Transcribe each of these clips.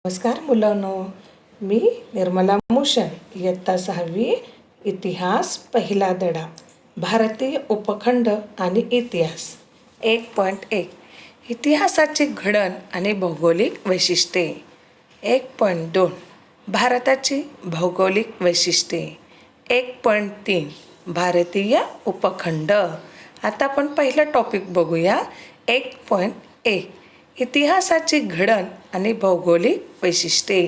नमस्कार मुलांनो, मी निर्मला मुशन, इयत्ता 6वी, इतिहास पहिला धडा, भारतीय उपखंड आणि इतिहास 1.1 इतिहासाची घडण आणि भौगोलिक वैशिष्ट्ये. 1.2 भारताची भौगोलिक वैशिष्ट्ये. 1.3 भारतीय उपखंड. आता आपण पहिला टॉपिक बघूया. 1.1 इतिहासाची घडण आणि भौगोलिक वैशिष्ट्ये.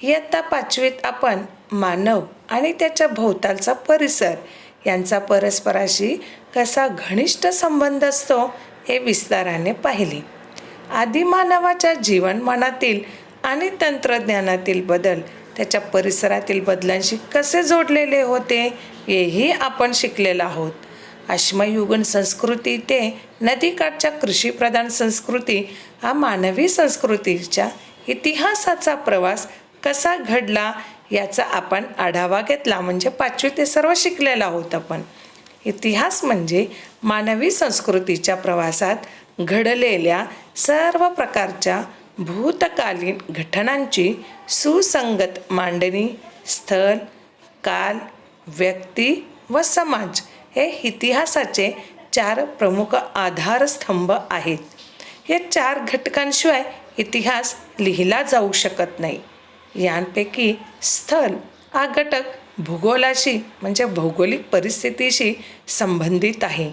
इयत्ता 5वीत आपण मानव आणि त्याच्या भोवतालचा परिसर यांचा परस्पराशी कसा घनिष्ठ संबंध असतो हे विस्ताराने पाहिले. आदिमानवाच्या जीवनमानातील आणि तंत्रज्ञानातील बदल त्याच्या परिसरातील बदलांशी कसे जोडलेले होते हेही आपण शिकलेलो आहोत. अश्मयुगीन संस्कृती ते नदीकाठच्या कृषीप्रधान संस्कृती हा मानवी संस्कृतीच्या इतिहासाचा प्रवास कसा घडला याचा आपण आढावा घेतला. म्हणजे 5वी ते सर्व शिकलेला आहोत आपण. इतिहास म्हणजे मानवी संस्कृतीच्या प्रवासात घडलेल्या सर्व प्रकारच्या भूतकालीन घटनांची सुसंगत मांडणी. स्थळ, काल, व्यक्ती व समाज हे इतिहासाचे 4 प्रमुख आधारस्तंभ आहेत. हे 4 घटकांशिवाय इतिहास लिहिला जाऊ शकत नाही. यांपैकी स्थळ हा घटक भूगोलाशी म्हणजे भौगोलिक परिस्थितीशी संबंधित आहे.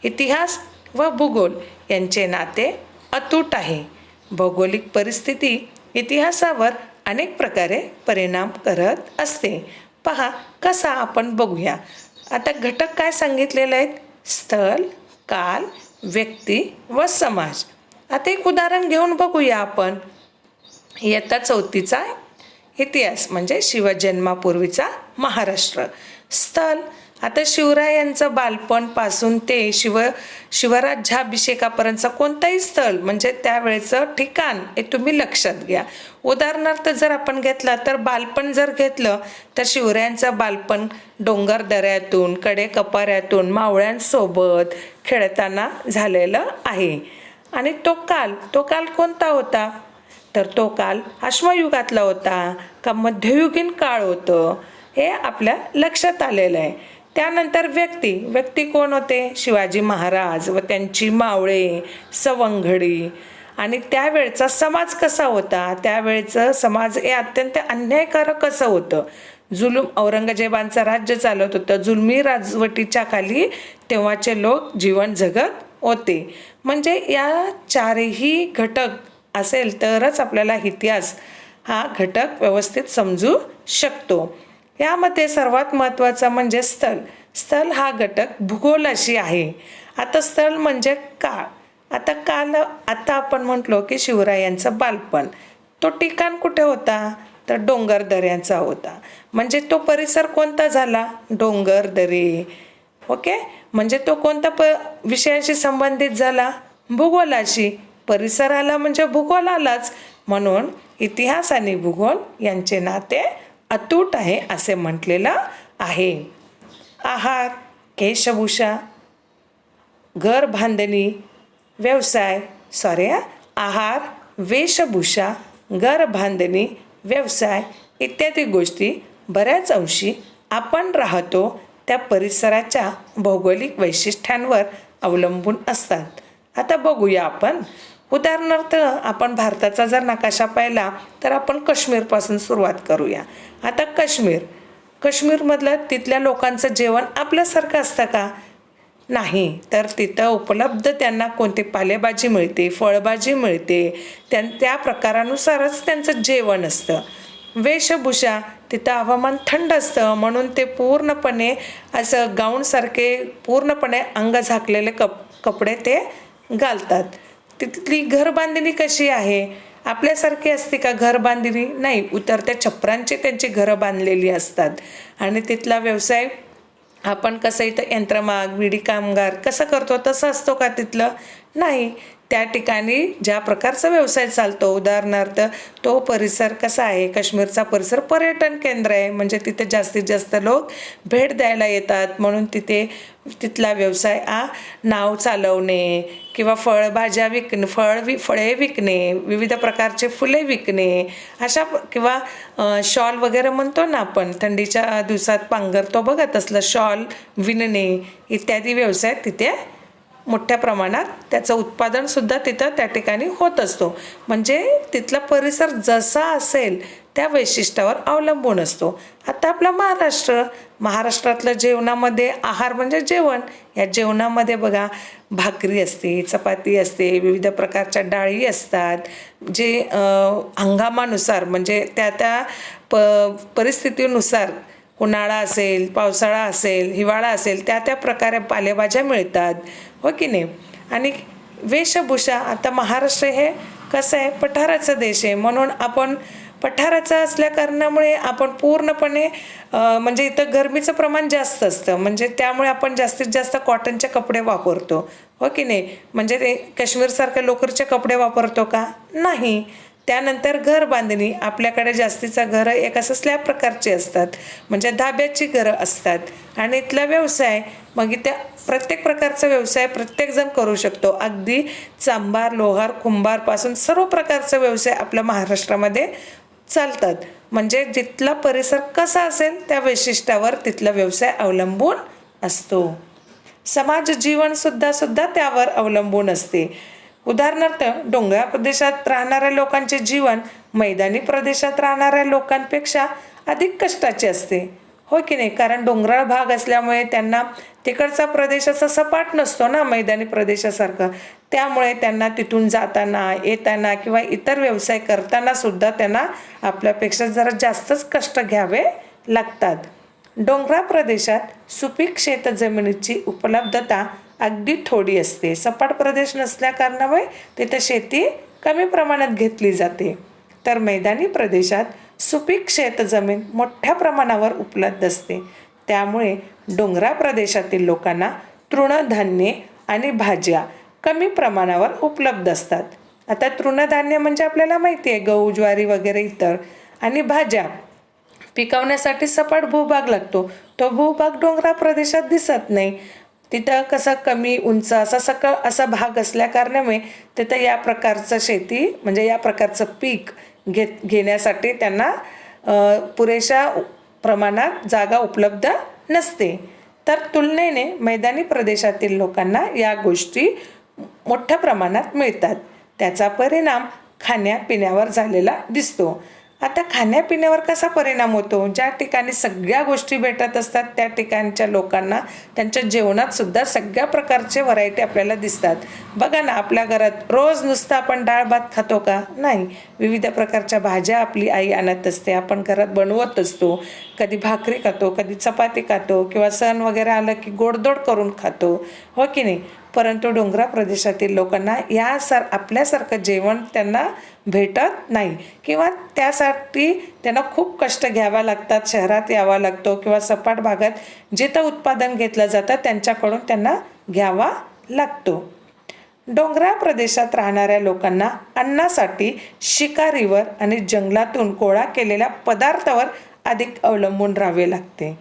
इतिहास व भूगोल यांचे नाते अतूट आहे. भौगोलिक परिस्थिती इतिहासावर अनेक प्रकारे परिणाम करत असते. पहा कसा आपण बघूया. आता घटक काय सांगितलेले आहेत? स्थळ, काल, व्यक्ती व समाज. आता एक उदाहरण घेऊन बघूया आपण. इयत्ता 4वीचा इतिहास म्हणजे शिवजन्मापूर्वीचा महाराष्ट्र. स्थळ आता शिवरायांचं बालपणपासून ते शिवराज्याभिषेकापर्यंतचं कोणतंही स्थळ म्हणजे त्यावेळेचं ठिकाण हे तुम्ही लक्षात घ्या. उदाहरणार्थ जर आपण घेतला तर बालपण जर घेतलं तर शिवरायांचं बालपण डोंगर दऱ्यातून कडेकपाऱ्यातून मावळ्यांसोबत खेळताना झालेलं आहे. आणि तो काल कोणता होता? तर तो काल अश्मयुगातला होता का मध्ययुगीन काळ होतं हे आपल्या लक्षात आलेलं आहे. त्यानंतर व्यक्ती कोण होते? शिवाजी महाराज व त्यांची मावळे, सवंगडी. आणि त्यावेळचा समाज कसा होता? त्यावेळचं समाज हे अत्यंत अन्यायकारक कसं होतं? औरंगजेबांचं राज्य चालत होतं. जुलमी राजवटीच्या खाली तेव्हाचे लोक जीवन जगत होते. म्हणजे या 4ही घटक असेल तरच आपल्याला इतिहास हा घटक व्यवस्थित समजू शकतो. यामध्ये सर्वात महत्त्वाचा म्हणजे स्थळ हा घटक भूगोलाशी आहे. आता स्थळ म्हणजे काळ. आता आपण म्हटलो की शिवरायांचं बालपण, तो ठिकाण कुठे होता? तर डोंगर दऱ्यांचा होता. म्हणजे तो परिसर कोणता झाला? डोंगर दरे. ओके, म्हणजे तो कोणत्या विषयाशी संबंधित झाला? भूगोलाशी. परिसराला म्हणजे भूगोलालाच. म्हणून इतिहास आणि भूगोल यांचे नाते अतूट आहे असे म्हटलेलं आहे. आहार, केशभूषा, घर बांधणी, आहार, वेशभूषा, घर बांधणी, व्यवसाय इत्यादी गोष्टी बऱ्याच अंशी आपण राहतो त्या परिसराच्या भौगोलिक वैशिष्ट्यांवर अवलंबून असतात. आता बघूया आपण. उदाहरणार्थ आपण भारताचा जर नकाशा पाहिला तर आपण काश्मीरपासून सुरुवात करूया. आता काश्मीरमधलं तिथल्या लोकांचं जेवण आपल्यासारखं असतं का? नाही. तर तिथं उपलब्ध त्यांना कोणती पालेभाजी मिळते, फळभाजी मिळते, त्या प्रकारानुसारच त्यांचं जेवण असतं. वेशभूषा तिथं हवामान थंड असतं म्हणून ते पूर्णपणे असं गाऊनसारखे पूर्णपणे अंग झाकलेले कपडे ते घालतात. तिथली घरबांधणी कशी आहे? आपल्यासारखी असते का घरबांधणी? नाही. उतरत्या छपरांची त्यांची घरं बांधलेली असतात. आणि तिथला व्यवसाय आपण कसं इथं यंत्रमाग, विडी कामगार कसं करतो तसं असतो का तिथलं? नाही. त्या ठिकाणी ज्या प्रकारचा व्यवसाय चालतो, उदाहरणार्थ तो परिसर कसा आहे, काश्मीरचा परिसर पर्यटन केंद्र आहे, म्हणजे तिथे जास्तीत जास्त लोक भेट द्यायला येतात, म्हणून तिथला व्यवसाय नाव चालवणे किंवा फळभाज्या फळे विकणे, विविध प्रकारचे फुले विकणे, अशा किंवा शॉल वगैरे म्हणतो ना आपण, थंडीच्या दिवसात पांघरतो बघा, तसलं शॉल विणणे इत्यादी व्यवसाय तिथे मोठ्या प्रमाणात त्याचं उत्पादनसुद्धा तिथं त्या ठिकाणी होत असतो. म्हणजे तिथला परिसर जसा असेल त्या वैशिष्ट्यावर अवलंबून असतो. आता आपला महाराष्ट्रातलं जेवणामध्ये आहार म्हणजे जेवण. या जेवणामध्ये बघा भाकरी असते, चपाती असते, विविध प्रकारच्या डाळी असतात, जे हंगामानुसार म्हणजे त्या परिस्थितीनुसार, उन्हाळा असेल, पावसाळा असेल, हिवाळा असेल, त्या प्रकारे पालेभाज्या मिळतात, हो की नाही. आणि वेशभूषा, आता महाराष्ट्र हे कसं आहे, पठाराचा देश आहे, म्हणून आपण पठाराचं असल्या कारणामुळे आपण पूर्णपणे म्हणजे इथं गरमीचं प्रमाण जास्त असतं, म्हणजे त्यामुळे आपण जास्तीत जास्त कॉटनचे कपडे वापरतो, हो की नाही. म्हणजे ते काश्मीरसारखे लोकरचे कपडे वापरतो का, नाही. त्यानंतर घर बांधणी, आपल्याकडे जास्तीचं घरं एक असं स्लॅब प्रकारची असतात, म्हणजे धाब्याची घरं असतात. आणि इथला व्यवसाय, मग इथे प्रत्येक प्रकारचा व्यवसाय प्रत्येकजण करू शकतो, अगदी चांभार, लोहार, कुंभारपासून सर्व प्रकारचा व्यवसाय आपल्या महाराष्ट्रामध्ये चालतात. म्हणजे जिथला परिसर कसा असेल त्या वैशिष्ट्यावर तिथला व्यवसाय अवलंबून असतो. समाज जीवनसुद्धा त्यावर अवलंबून असते. उदाहरणार्थ डोंगराळ प्रदेशात राहणाऱ्या लोकांचे जीवन मैदानी प्रदेशात राहणाऱ्या लोकांपेक्षा अधिक कष्टाचे असते, हो की नाही. कारण डोंगराळ भाग असल्यामुळे त्यांना तिकडचा प्रदेश असा सपाट नसतो ना मैदानी प्रदेशासारखा, त्यामुळे त्यांना तिथून जाताना येताना किंवा इतर व्यवसाय करताना सुद्धा त्यांना आपल्यापेक्षा जरा जास्तच कष्ट घ्यावे लागतात. डोंगराळ प्रदेशात सुपीक शेतजमिनीची उपलब्धता अगदी थोडी असते. सपाट प्रदेश नसल्या कारणामुळे तिथे शेती कमी प्रमाणात घेतली जाते. तर मैदानी प्रदेशात सुपीक शेतजमीन मोठ्या प्रमाणावर उपलब्ध असते. त्यामुळे डोंगराळ प्रदेशातील लोकांना तृणधान्ये आणि भाज्या कमी प्रमाणावर उपलब्ध असतात. आता तृणधान्य म्हणजे आपल्याला माहिती आहे, गहू, ज्वारी वगैरे इतर, आणि भाज्या पिकवण्यासाठी सपाट भूभाग लागतो. तो भूभाग डोंगराळ प्रदेशात दिसत नाही. तिथं कसं कमी उंच असा भाग असल्या कारणामुळे तिथं या प्रकारचं शेती म्हणजे या प्रकारचं पीक घेण्यासाठी त्यांना पुरेशा प्रमाणात जागा उपलब्ध नसते. तर तुलनेने मैदानी प्रदेशातील लोकांना या गोष्टी मोठ्या प्रमाणात मिळतात. त्याचा परिणाम खाण्यापिण्यावर झालेला दिसतो. आता खाण्यापिण्यावर कसा परिणाम होतो, ज्या ठिकाणी सगळ्या गोष्टी भेटत असतात त्या ठिकाणच्या लोकांना त्यांच्या जेवणात सुद्धा सगळ्या प्रकारचे व्हरायटी आपल्याला दिसतात. बघा ना, आपल्या घरात रोज नुसतं आपण डाळ भात खातो का, नाही. विविध प्रकारच्या भाज्या आपली आई आणत असते, आपण घरात बनवत असतो. कधी भाकरी खातो, कधी चपाती खातो, किंवा सण वगैरे आलं की गोडधोड करून खातो, हो की नाही. परंतु डोंगराळ प्रदेशातील लोकांना आपल्यासारखं जेवण त्यांना भेटत नाही, किंवा त्यासाठी त्यांना खूप कष्ट घ्यावा लागतात. शहरात यावा लागतो किंवा सपाट भागात जिथं उत्पादन घेतलं जातं त्यांच्याकडून त्यांना घ्यावा लागतो. डोंगराळ प्रदेशात राहणाऱ्या लोकांना अन्नासाठी शिकारीवर आणि जंगलातून गोळा केलेल्या पदार्थावर अधिक अवलंबून राहावे लागते.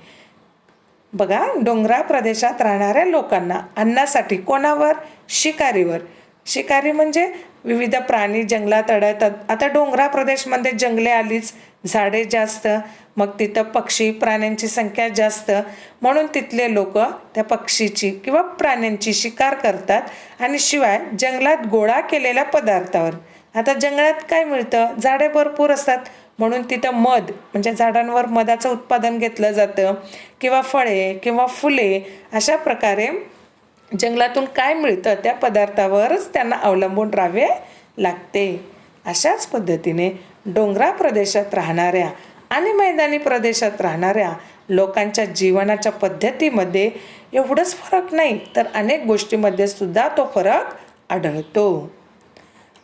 बघा, डोंगराळ प्रदेशात राहणाऱ्या लोकांना अन्नासाठी कोणावर, शिकारीवर. शिकारी म्हणजे विविध प्राणी जंगलात आढळतात. आता डोंगराळ प्रदेशमध्ये जंगले आलीच, झाडे जास्त, मग तिथं पक्षी प्राण्यांची संख्या जास्त, म्हणून तिथले लोक त्या पक्षीची किंवा प्राण्यांची शिकार करतात. आणि शिवाय जंगलात गोळा केलेल्या पदार्थावर, आता जंगलात काय मिळतं, झाडे भरपूर असतात, म्हणून तिथं मध म्हणजे झाडांवर मधाचं उत्पादन घेतलं जातं, किंवा फळे किंवा फुले, अशा प्रकारे जंगलातून काय मिळतं त्या पदार्थावरच त्यांना अवलंबून राहावे लागते. अशाच पद्धतीने डोंगराळ प्रदेशात राहणाऱ्या आणि मैदानी प्रदेशात राहणाऱ्या लोकांच्या जीवनाच्या पद्धतीमध्ये एवढंच फरक नाही, तर अनेक गोष्टीमध्ये सुद्धा तो फरक आढळतो.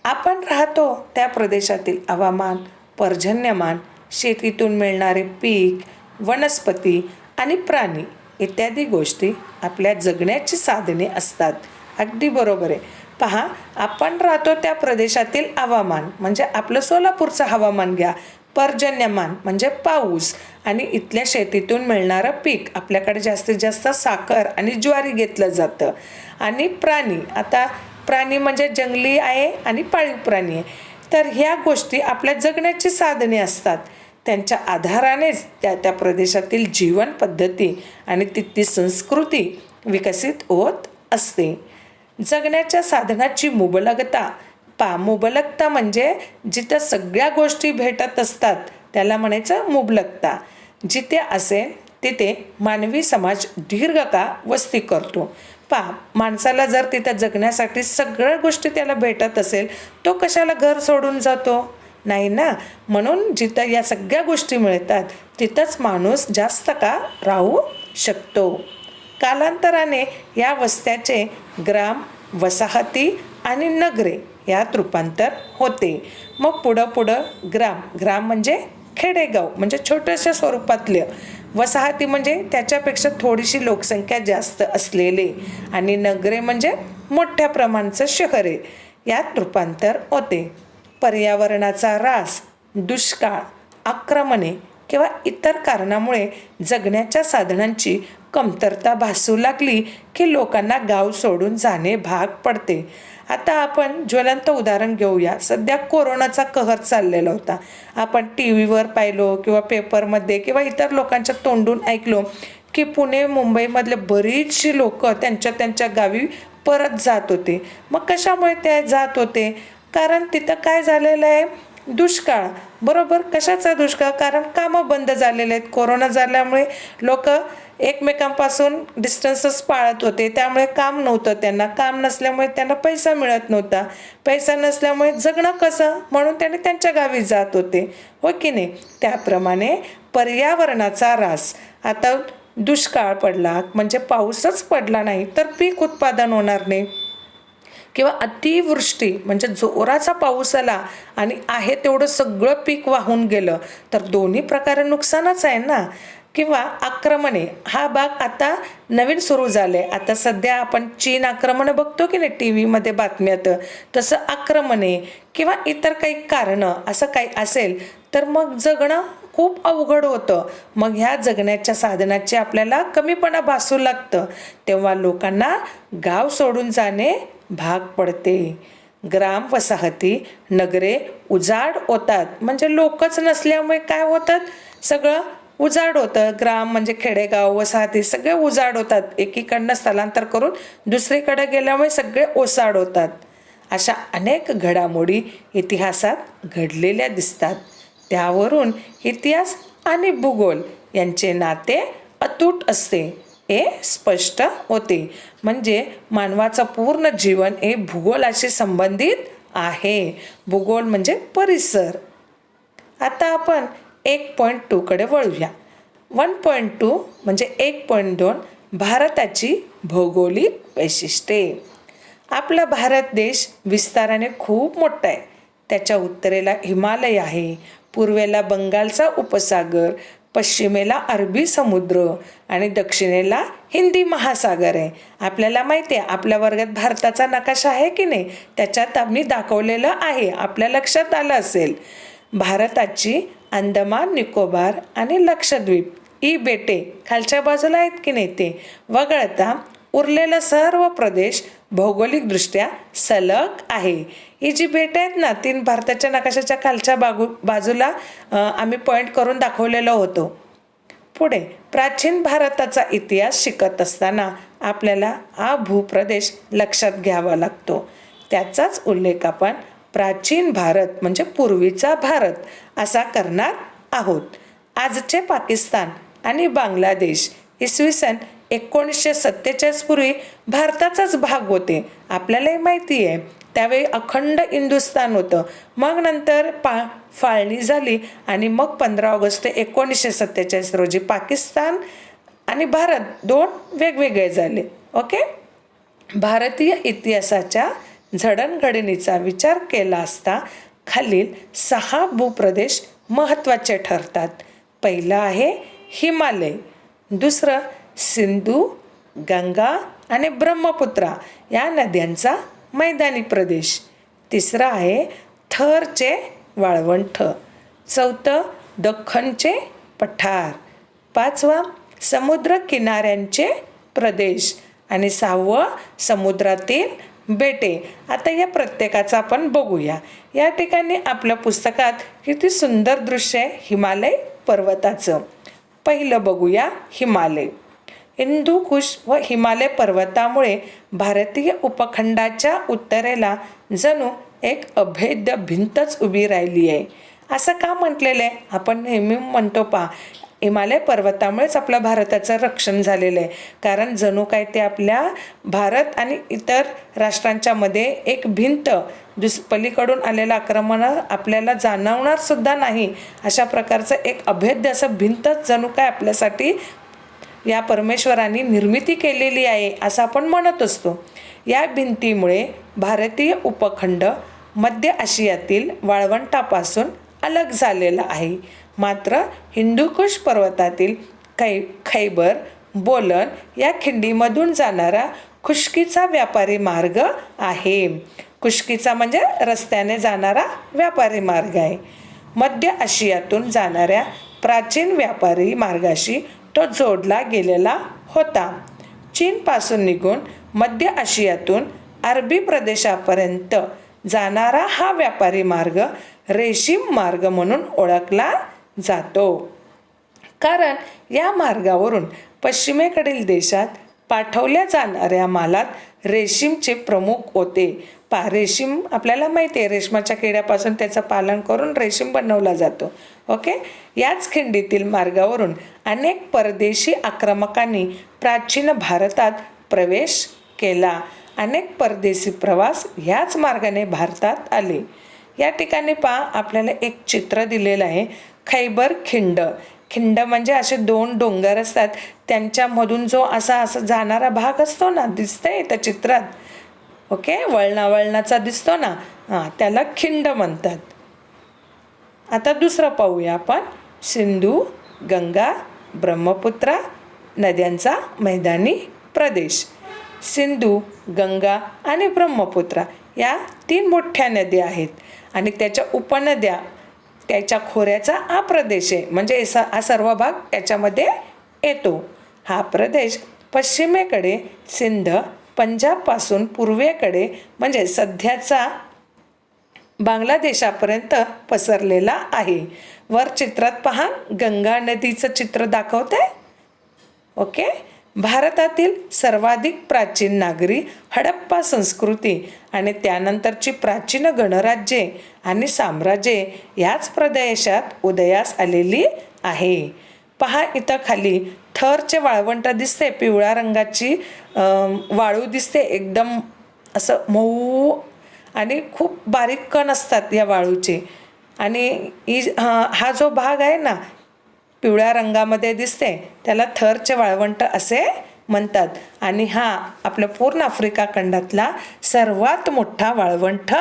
आपण राहतो त्या प्रदेशातील हवामान, पर्जन्यमान, शेतीतून मिळणारे पीक, वनस्पती आणि प्राणी इत्यादी गोष्टी आपल्या जगण्याची साधने असतात. अगदी बरोबर आहे. पहा, आपण राहतो त्या प्रदेशातील हवामान म्हणजे आपलं सोलापूरचं हवामान घ्या, पर्जन्यमान म्हणजे पाऊस आणि इथल्या शेतीतून मिळणारं पीक. आपल्याकडे जास्तीत जास्त साखर आणि ज्वारी घेतलं जातं. आणि प्राणी, आता प्राणी म्हणजे जंगली आहे आणि पाळीव प्राणी आहे. तर ह्या गोष्टी आपल्या जगण्याची साधने असतात. त्यांच्या आधारानेच त्या त्या प्रदेशातील जीवन पद्धती आणि तिथली संस्कृती विकसित होत असते. जगण्याच्या साधनाची मुबलकता, मुबलकता म्हणजे जिथं सगळ्या गोष्टी भेटत असतात त्याला म्हणायचं मुबलकता. जिथे असेल तिथे मानवी समाज दीर्घकाळ वस्ती करतो. माणसाला जर तिथं जगण्यासाठी सगळ्या गोष्टी त्याला भेटत असेल, तो कशाला घर सोडून जातो? नाही ना. म्हणून जिथं या सगळ्या गोष्टी मिळतात तिथंच माणूस जास्त काळ राहू शकतो. कालांतराने या वस्त्याचे ग्राम, वसाहती आणि नगरे यात रूपांतर होते. मग पुढं ग्राम म्हणजे खेडेगाव म्हणजे छोट्याशा स्वरूपातले, वसाहती म्हणजे त्याच्यापेक्षा थोडीशी लोकसंख्या जास्त असलेले, आणि नगरे म्हणजे मोठ्या प्रमाणाचं शहरे यात रूपांतर होते. पर्यावरणाचा ऱ्हास, दुष्काळ, आक्रमणे किंवा इतर कारणामुळे जगण्याच्या साधनांची कमतरता भासू लागली की लोकांना गाव सोडून जाणे भाग पडते. आता आपण ज्वलंत उदाहरण घेऊया. सध्या कोरोनाचा कहर चाललेला होता. आपण टी व्हीवर पाहिलो किंवा पेपरमध्ये किंवा इतर लोकांच्या तोंडून ऐकलो की पुणे मुंबईमधले बरीचशी लोक त्यांच्या गावी परत जात होते. मग कशामुळे ते जात होते? कारण तिथं काय झालेलं आहे? दुष्काळ. बरोबर. कशाचा दुष्काळ? कारण कामं बंद झालेले आहेत. कोरोना झाल्यामुळे लोक एकमेकांपासून डिस्टन्सच पाळत होते, त्यामुळे काम नव्हतं त्यांना. काम नसल्यामुळे त्यांना पैसा मिळत नव्हता. पैसा नसल्यामुळे जगणं कसं? म्हणून त्यांनी त्यांच्या गावी जात होते, हो की नाही? त्याप्रमाणे पर्यावरणाचा ऱ्हास. आता दुष्काळ पडला म्हणजे पाऊसच पडला नाही तर पीक उत्पादन होणार नाही. किंवा अतिवृष्टी म्हणजे जोराचा पाऊस आला आणि आहे तेवढं सगळं पीक वाहून गेलं तर दोन्ही प्रकारे नुकसानच आहे ना. किंवा आक्रमणे, हा भाग आता नवीन सुरू झाले. आता सध्या आपण चीन आक्रमणं बघतो की नाही टी व्हीमध्ये बातम्यात, तसं आक्रमणे किंवा इतर काही कारणं असं काही असेल तर मग जगणं खूप अवघड होतं. मग ह्या जगण्याच्या साधनाचे आपल्याला कमीपणा भासू लागतं. तेव्हा लोकांना गाव सोडून जाणे भाग पडते. ग्राम, वसाहती, नगरे उजाड होतात म्हणजे लोकच नसल्यामुळे काय होतात? सगळं उजाड होतं. ग्राम म्हणजे खेडेगाव, वसाहती सगळे उजाड होतात. एकीकडनं स्थलांतर करून दुसरीकडे गेल्यामुळे सगळे ओसाड होतात. अशा अनेक घडामोडी इतिहासात घडलेल्या दिसतात. त्यावरून इतिहास आणि भूगोल यांचे नाते अतूट असते हे स्पष्ट होते. म्हणजे मानवाचं पूर्ण जीवन हे भूगोलाशी संबंधित आहे. भूगोल म्हणजे परिसर. आता आपण 1.2 कडे वळूया. 1.2 म्हणजे 1.2 भारताची भौगोलिक वैशिष्ट्ये. आपला भारत देश विस्ताराने खूप मोठा आहे. त्याच्या उत्तरेला हिमालय आहे, पूर्वेला बंगालचा उपसागर, पश्चिमेला अरबी समुद्र आणि दक्षिणेला हिंदी महासागर आहे. आपल्याला माहिती आहे आपल्या वर्गात भारताचा नकाशा आहे की नाही, त्याच्यात आम्ही दाखवलेलं आहे, आपल्या लक्षात आलं असेल. भारताची अंदमान, निकोबार आणि लक्षद्वीप ही बेटे खालच्या बाजूला आहेत की नाही ते वगळता उरलेला सर्व प्रदेश भौगोलिकदृष्ट्या सलग आहे. ही जी बेटे आहेत ना, तीन भारताच्या नकाशाच्या खालच्या बाजूला आम्ही पॉईंट करून दाखवलेलं होतो. पुढे प्राचीन भारताचा इतिहास शिकत असताना आपल्याला हा भूप्रदेश लक्षात घ्यावा लागतो. त्याचाच उल्लेख आपण प्राचीन भारत म्हणजे पूर्वीचा भारत असा करणार आहोत. आजचे पाकिस्तान आणि बांगलादेश इसवी सन 1947 पूर्वी भारताचाच भाग होते. आपल्यालाही माहिती आहे त्यावेळी अखंड हिंदुस्थान होतं. मग नंतर फाळणी झाली आणि मग 15 ऑगस्ट 1947 रोजी पाकिस्तान आणि भारत दोन वेगवेगळे झाले. ओके. भारतीय इतिहासाच्या जडणघडणीचा विचार केला असता खालील 6 भूप्रदेश महत्त्वाचे ठरतात. पहिला आहे हिमालय, दुसरं सिंधू, गंगा आणि ब्रह्मपुत्रा या नद्यांचा मैदानी प्रदेश. तिसरं आहे थरचे वाळवंट. चौथं दख्खनचे पठार. पाचवा समुद्र किनाऱ्यांचे प्रदेश. आणि सहावं समुद्रातील बेटे. आता या प्रत्येकाचं आपण बघूया. या ठिकाणी आपल्या पुस्तकात किती सुंदर दृश्य आहे हिमालय पर्वताचं. पहिलं बघूया हिमालय. हिंदुकुश व हिमालय पर्वतामुळे भारतीय उपखंडाच्या उत्तरेला जणू एक अभेद्य भिंतच उभी राहिली आहे. असं का म्हटलेलं आहे? आपण नेहमी म्हणतो पहा, हिमालय पर्वतामुळेच आपल्या भारताचं रक्षण झालेलं आहे. कारण जणू काय ते आपल्या भारत आणि इतर राष्ट्रांच्या मध्ये एक भिंत, पलीकडून आलेलं आक्रमण आपल्याला जाणवणार सुद्धा नाही अशा प्रकारचं एक अभेद्य असं भिंतच जणू काय आपल्यासाठी या परमेश्वरांनी निर्मिती केलेली आहे असं आपण म्हणत असतो. या भिंतीमुळे भारतीय उपखंड मध्य आशियातील वाळवंटापासून अलग झालेला आहे. मात्र हिंदुकुश पर्वतातील खैबर, बोलन या खिंडीमधून जाणारा खुष्कीचा व्यापारी मार्ग आहे. खुष्कीचा म्हणजे रस्त्याने जाणारा व्यापारी मार्ग आहे. मध्य आशियातून जाणाऱ्या प्राचीन व्यापारी मार्गाशी तो जोडला गेलेला होता. चीनपासून निघून मध्य आशियातून अरबी प्रदेशापर्यंत जाणारा हा व्यापारी मार्ग रेशीम मार्ग म्हणून ओळखला जातो. कारण या मार्गावरून पश्चिमेकडील देशात पाठवल्या जाणाऱ्या मालात रेशीमचे प्रमुख होते. रेशीम आपल्याला माहिती आहे, रेशमाच्या किड्यापासून त्याचं पालन करून रेशीम बनवला जातो. ओके. याच खिंडीतील मार्गावरून अनेक परदेशी आक्रमकांनी प्राचीन भारतात प्रवेश केला. अनेक परदेशी प्रवास ह्याच मार्गाने भारतात आले. या ठिकाणी पहा, आपल्याला एक चित्र दिलेलं आहे. खैबर खिंड. खिंड म्हणजे असे दोन डोंगर असतात, त्यांच्यामधून जो असा जाणारा भाग असतो ना, दिसतंय त्या चित्रात. ओके. वळणाचा दिसतो ना, त्याला खिंड म्हणतात. आता दुसरं पाहूया आपण. सिंधू, गंगा, ब्रह्मपुत्रा नद्यांचा मैदानी प्रदेश. सिंधू, गंगा आणि ब्रह्मपुत्रा या 3 मोठ्या नद्या आहेत आणि त्याच्या उपनद्या, त्याच्या खोऱ्याचा हा प्रदेश आहे. म्हणजे हा सर्व भाग याच्यामध्ये येतो. हा प्रदेश पश्चिमेकडे सिंध, पंजाबपासून पूर्वेकडे म्हणजे सध्याचा बांगलादेशापर्यंत पसरलेला आहे. वर चित्रात पहा, गंगा नदीचं चित्र दाखवते. ओके. भारतातील सर्वाधिक प्राचीन नागरी हडप्पा संस्कृती आणि त्यानंतरची प्राचीन गणराज्ये आणि साम्राज्ये याच प्रदेशात उदयास आलेली आहे. पहा, इथं खाली थरचे वाळवंट दिसते. पिवळ्या रंगाची वाळू दिसते, एकदम असं मऊ आणि खूप बारीक कण असतात या वाळूचे. आणि हा जो भाग आहे ना, पिवळ्या रंगामध्ये दिसते, त्याला थरचे वाळवंट असे म्हणतात. आणि हा आपल्या पूर्ण आफ्रिका खंडातला सर्वात मोठा वाळवंट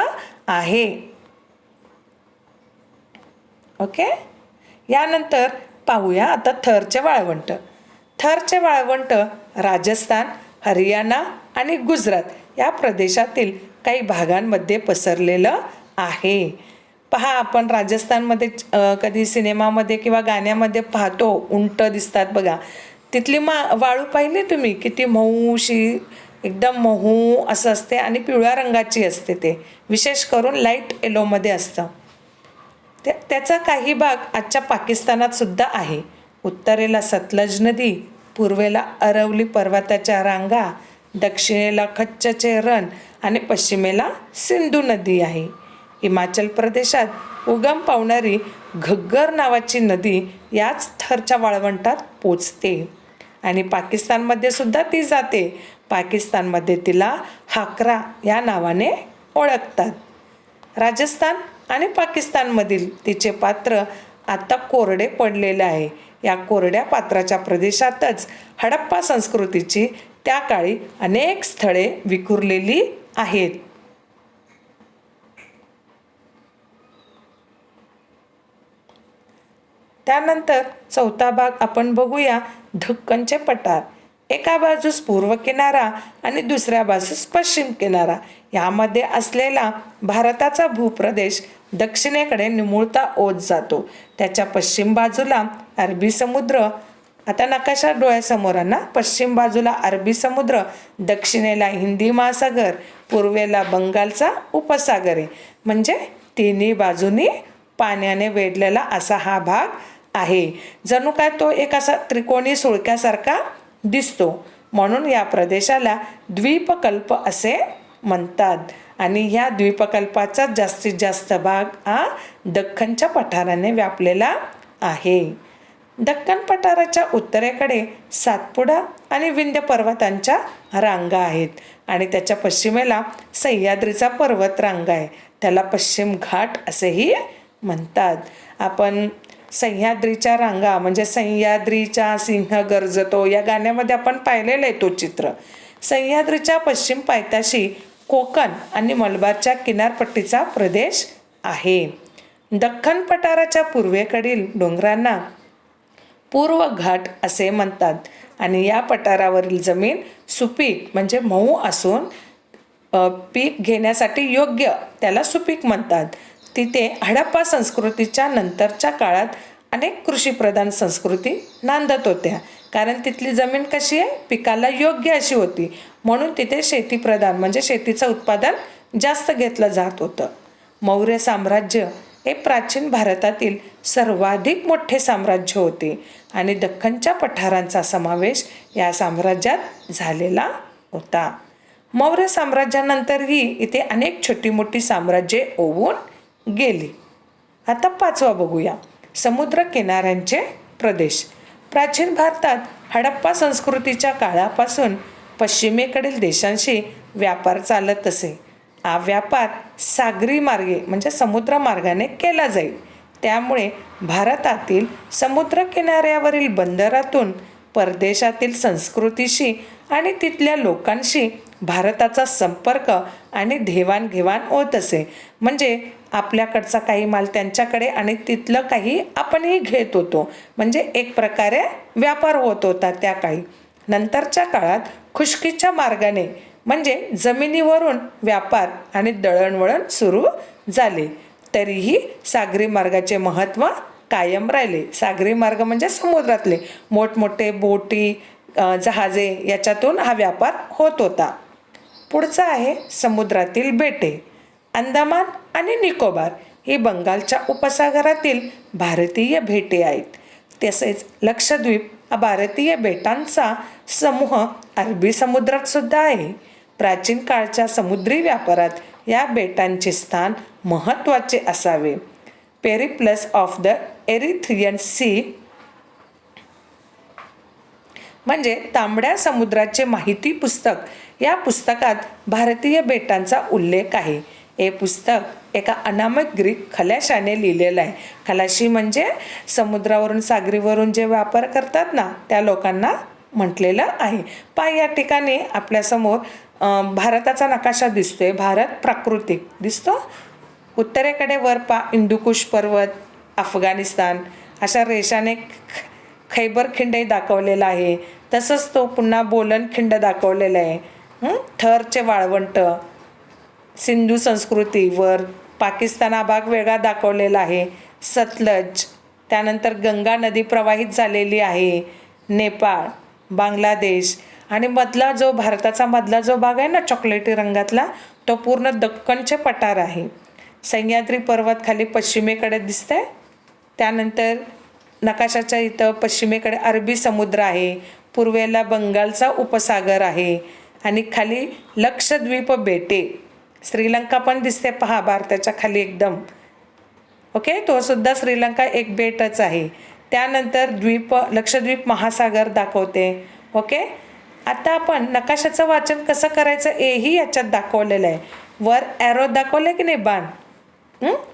आहे. ओके. यानंतर पाहूया आता थरचे वाळवंट. थरचे वाळवंट राजस्थान, हरियाणा आणि गुजरात या प्रदेशातील काही भागांमध्ये पसरलेलं आहे. पहा, आपण राजस्थानमध्ये कधी सिनेमामध्ये किंवा गाण्यामध्ये पाहतो, उंट दिसतात बघा. तिथली वाळू पाहिली तुम्ही? किती मऊशी, एकदम मऊ असं असते आणि पिवळ्या रंगाची असते. ते विशेष करून लाईट येलोमध्ये असतं. त्याचा काही भाग आजच्या पाकिस्तानात सुद्धा आहे. उत्तरेला सतलज नदी, पूर्वेला अरवली पर्वताच्या रांगा, दक्षिणेला कच्छचे रण आणि पश्चिमेला सिंधू नदी आहे. हिमाचल प्रदेशात उगम पावणारी घग्गर नावाची नदी याच थरच्या वाळवंटात पोचते आणि पाकिस्तानमध्ये सुद्धा ती जाते. पाकिस्तानमध्ये तिला हाकरा या नावाने ओळखतात. राजस्थान आणि पाकिस्तानमधील तिचे पात्र आता कोरडे पडलेले आहे. या कोरड्या पात्राच्या प्रदेशातच हडप्पा संस्कृतीची त्या काळी अनेक स्थळे विखुरलेली आहेत. त्यानंतर चौथा भाग आपण बघूया, दख्खनचे पठार. एका बाजूस पूर्व किनारा आणि दुसऱ्या बाजूस पश्चिम किनारा यामध्ये असलेला भारताचा भूप्रदेश दक्षिणेकडे निमुळता ओत जातो. त्याच्या पश्चिम बाजूला अरबी समुद्र, आता नकाशा डोळ्यासमोर ना, पश्चिम बाजूला अरबी समुद्र, दक्षिणेला हिंदी महासागर, पूर्वेला बंगालचा उपसागर आहे. म्हणजे तिन्ही बाजूनी पाण्याने वेढलेला असा हा भाग आहे. जणू काय तो एक असा त्रिकोणी सुळक्यासारखा दिसतो. म्हणून या प्रदेशाला द्वीपकल्प असे म्हणतात. आणि ह्या द्वीपकल्पाचा जास्तीत जास्त भाग हा दख्खनच्या पठाराने व्यापलेला आहे. दख्खन पठाराच्या उत्तरेकडे सातपुडा आणि विंध्य पर्वतांच्या रांगा आहेत आणि त्याच्या पश्चिमेला सह्याद्रीचा पर्वत रांग आहे. त्याला पश्चिम घाट असेही म्हणतात. आपण सह्याद्रीच्या रांगा म्हणजे सह्याद्रीचा सिंह गर्जतो या गाण्यामध्ये आपण पाहिलेलं आहे तो चित्र. सह्याद्रीच्या पश्चिम पायथ्याशी कोकण आणि मलबारच्या किनारपट्टीचा प्रदेश आहे. दख्खन पठाराच्या पूर्वेकडील डोंगरांना पूर्व घाट असे म्हणतात आणि या पठारावरील जमीन सुपीक म्हणजे मऊ असून पीक घेण्यासाठी योग्य, त्याला सुपीक म्हणतात. तिथे हडप्पा संस्कृतीच्या नंतरच्या काळात अनेक कृषीप्रधान संस्कृती नांदत होत्या. कारण तिथली जमीन कशी आहे, पिकाला योग्य अशी होती. म्हणून तिथे शेतीप्रधान म्हणजे शेतीचं उत्पादन जास्त घेतलं जात होतं. मौर्य साम्राज्य हे प्राचीन भारतातील सर्वाधिक मोठे साम्राज्य होते आणि दख्खनच्या पठारांचा समावेश या साम्राज्यात झालेला होता. मौर्य साम्राज्यानंतरही इथे अनेक छोटी मोठी साम्राज्ये होऊन गेली. आता पाचवा बघूया, समुद्र किनाऱ्यांचे प्रदेश. प्राचीन भारतात हडप्पा संस्कृतीच्या काळापासून पश्चिमेकडील देशांशी व्यापार चालत असे. हा व्यापार सागरी मार्गे म्हणजे समुद्र मार्गाने केला जाईल. त्यामुळे भारतातील समुद्र किनाऱ्यावरील बंदरातून परदेशातील संस्कृतीशी आणि तिथल्या लोकांशी भारताचा संपर्क आणि देवाणघेवाण होत असे. म्हणजे आपल्याकडचा काही माल त्यांच्याकडे आणि तिथलं काही आपणही घेत होतो. म्हणजे एक प्रकारे व्यापार होत होता त्या काळी. नंतरच्या काळात खुष्कीच्या मार्गाने म्हणजे जमिनीवरून व्यापार आणि दळणवळण सुरू झाले. तरीही सागरी मार्गाचे महत्त्व कायम राहिले. सागरी मार्ग म्हणजे समुद्रातले मोठमोठे बोटी, जहाजे याच्यातून हा व्यापार होत होता. पुढचा आहे समुद्रातील बेटे. अंदमान आणि निकोबार ही बंगालच्या उपसागरातील भारतीय बेटे आहेत. तसेच लक्षद्वीप हा भारतीय बेटांचा समूह अरबी समुद्रात सुद्धा आहे. प्राचीन काळच्या समुद्री व्यापारात या बेटांचे स्थान महत्त्वाचे असावे. Periplus of the Erythraean sea म्हणजे तांबड्या समुद्राचे माहिती पुस्तक, या पुस्तकात भारतीय बेटांचा उल्लेख आहे. हे पुस्तक एका अनामक ग्रीक खलाशाने लिहिलेलं आहे. खलाशी म्हणजे समुद्रावरून सागरीवरून जे व्यापार करतात ना त्या लोकांना म्हटलेलं आहे. या ठिकाणी आपल्यासमोर भारताचा नकाशा दिसतोय. भारत प्राकृतिक दिसतो. उत्तरेकडे वर हिंदुकुश पर्वत, अफगाणिस्तान अशा रेषाने खैबर खिंड दाखवलेला आहे. तसंच तो पुन्हा बोलन खिंड दाखवलेला आहे. थरचे वाळवंट, सिंधू संस्कृतीवर पाकिस्तान हा भाग वेगळा दाखवलेला आहे. सतलज, त्यानंतर गंगा नदी प्रवाहित झालेली आहे. नेपाळ, बांगलादेश आणि मधला जो भारताचा मधला जो भाग आहे ना चॉकलेटी रंगातला, तो पूर्ण दख्खनचे पठार आहे. सह्याद्री पर्वत खाली पश्चिमेकडे दिसतंय. त्यानंतर नकाशाच्या इथं पश्चिमेकडे अरबी समुद्र आहे, पूर्वेला बंगालचा उपसागर आहे आणि खाली लक्षद्वीप बेटे. श्रीलंका पण दिसते पहा भारताच्या खाली एकदम. ओके, तो सुद्धा श्रीलंका एक बेटच आहे. त्यानंतर लक्षद्वीप महासागर दाखवते. ओके, आता आपण नकाशाचं वाचन कसं करायचं हेही याच्यात दाखवलेलं आहे. वर ॲरो दाखवले की नाही बाण,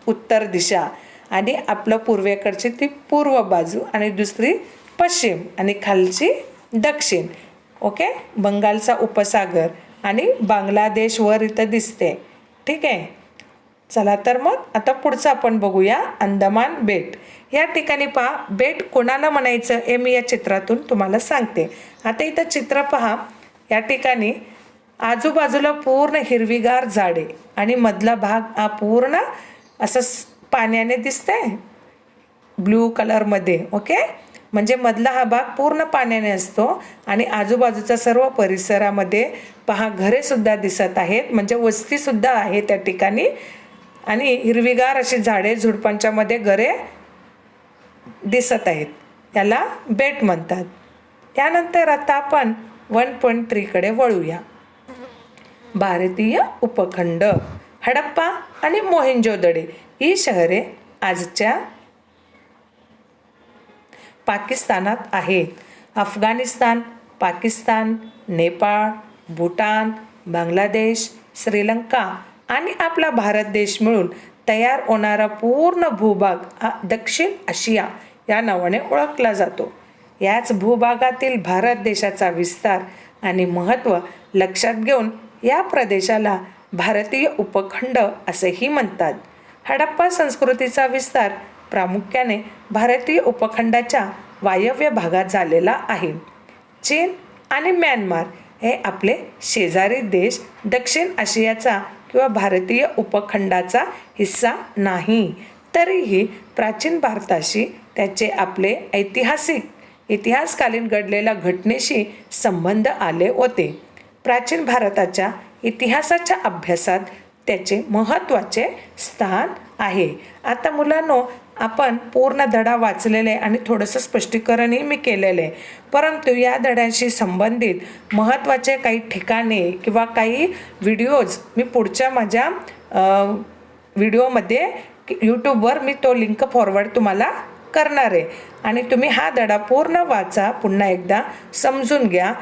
उत्तर दिशा आणि आपलं पूर्वेकडची ती पूर्व बाजू आणि दुसरी पश्चिम आणि खालची दक्षिण. ओके, बंगालचा उपसागर आणि बांगलादेश वर इथं दिसते. ठीक आहे, चला तर मग आता पुढचं आपण बघूया अंदमान बेट. या ठिकाणी पहा, बेट कोणाला म्हणायचं हे मी या चित्रातून तुम्हाला सांगते. आता इथं चित्र पहा, या ठिकाणी आजूबाजूला पूर्ण हिरवीगार झाडे आणि मधला भाग हा पूर्ण असं पाण्याने दिसतंय ब्ल्यू कलरमध्ये. ओके, म्हणजे मधला हा भाग पूर्ण पाण्याने असतो आणि आजूबाजूचा सर्व परिसरामध्ये पहा घरे सुद्धा दिसत आहेत, म्हणजे वस्ती सुद्धा आहे त्या ठिकाणी आणि हिरवीगार अशी झाडे झुडपांच्या मध्ये घरे दिसत आहेत. याला बेट म्हणतात. त्यानंतर आता आपण 1.3 कडे वळूया. भारतीय उपखंड. हडप्पा आणि मोहेंजोदडो ही शहरे आजच्या पाकिस्तानात आहेत. अफगाणिस्तान, पाकिस्तान, नेपाळ, भूटान, बांगलादेश, श्रीलंका आणि आपला भारत देश मिळून तयार होणारा पूर्ण भूभाग हा दक्षिण आशिया या नावाने ओळखला जातो. याच भूभागातील भारत देशाचा विस्तार आणि महत्त्व लक्षात घेऊन या प्रदेशाला भारतीय उपखंड असेही म्हणतात. हडप्पा संस्कृतीचा विस्तार प्रामुख्याने भारतीय उपखंडाच्या वायव्य भागात झालेला आहे. चीन आणि म्यानमार हे आपले शेजारी देश दक्षिण आशियाचा किंवा भारतीय उपखंडाचा हिस्सा नाही. तरीही प्राचीन भारताशी त्याचे आपले इतिहासकालीन घडलेल्या घटनेशी संबंध आले होते. प्राचीन भारताच्या इतिहासाच्या अभ्यासात त्याचे महत्त्वाचे स्थान आहे. आता मुलांनो, आपण पूर्ण धडा वाचलेले आणि थोडंसं स्पष्टीकरणही मी केलेलं आहे, परंतु या धड्याशी संबंधित महत्त्वाचे काही ठिकाणे किंवा काही व्हिडिओज मी पुढच्या माझ्या व्हिडिओमध्ये यूट्यूबवर मी तो लिंक फॉरवर्ड तुम्हाला करणार आहे आणि तुम्ही हा धडा पूर्ण वाचा, पुन्हा एकदा समजून घ्या.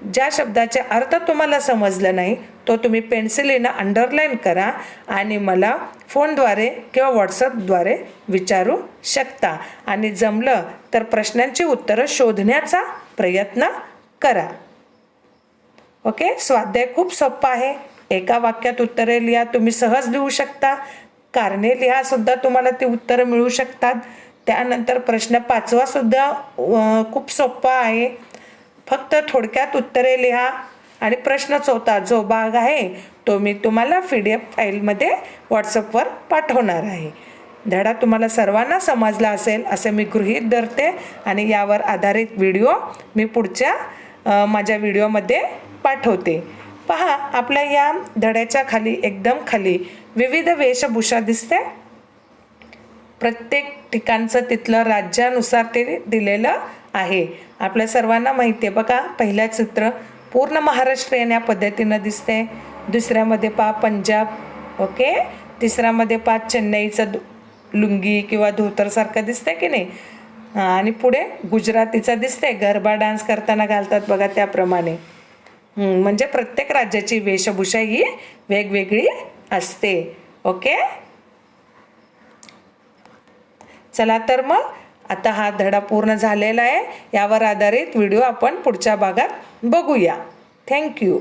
ज्या शब्दाचे अर्थ तुम्हाला समजलं नाही तो तुम्ही पेन्सिलीनं अंडरलाईन करा आणि मला फोनद्वारे किंवा व्हॉट्सअपद्वारे विचारू शकता आणि जमलं तर प्रश्नांची उत्तरं शोधण्याचा प्रयत्न करा. ओके, स्वाध्याय खूप सोपा आहे. एका वाक्यात उत्तरे लिहा, तुम्ही सहज लिहू शकता. कारणे लिहा सुद्धा तुम्हाला ती उत्तरं मिळू शकतात. त्यानंतर प्रश्न 5वा सुद्धा खूप सोपा आहे. फक्त थोडक्यात उत्तरे लिहा आणि प्रश्न 4 जो भाग आहे तो मी तुम्हाला PDF फाईलमध्ये व्हॉट्सअपवर पाठवणार आहे. धडा तुम्हाला सर्वांना समजला असेल असे मी गृहीत धरते आणि यावर आधारित व्हिडिओ मी पुढच्या माझ्या व्हिडिओमध्ये पाठवते. पहा, आपल्या या धड्याच्या खाली एकदम खाली विविध वेशभूषा दिसते. प्रत्येक ठिकाणचं तिथलं राज्यानुसार ते दिलेलं आहे. आपल्या सर्वांना माहिती आहे बघा, पहिलं चित्र पूर्ण महाराष्ट्रीयन या पद्धतीनं दिसते. दुसऱ्यामध्ये पहा पंजाब. ओके, तिसऱ्यामध्ये पहा चेन्नईचं लुंगी किंवा धोतरसारखं दिसतंय की नाही. आणि पुढे गुजरातीचं दिसते, गरबा डान्स करताना घालतात बघा त्याप्रमाणे. म्हणजे प्रत्येक राज्याची वेशभूषा ही वेगवेगळी असते. ओके, चला तर मग आता हा धडा पूर्ण झालेला आहे. यावर आधारित व्हिडिओ आपण पुढच्या भागात बघूया. थँक्यू.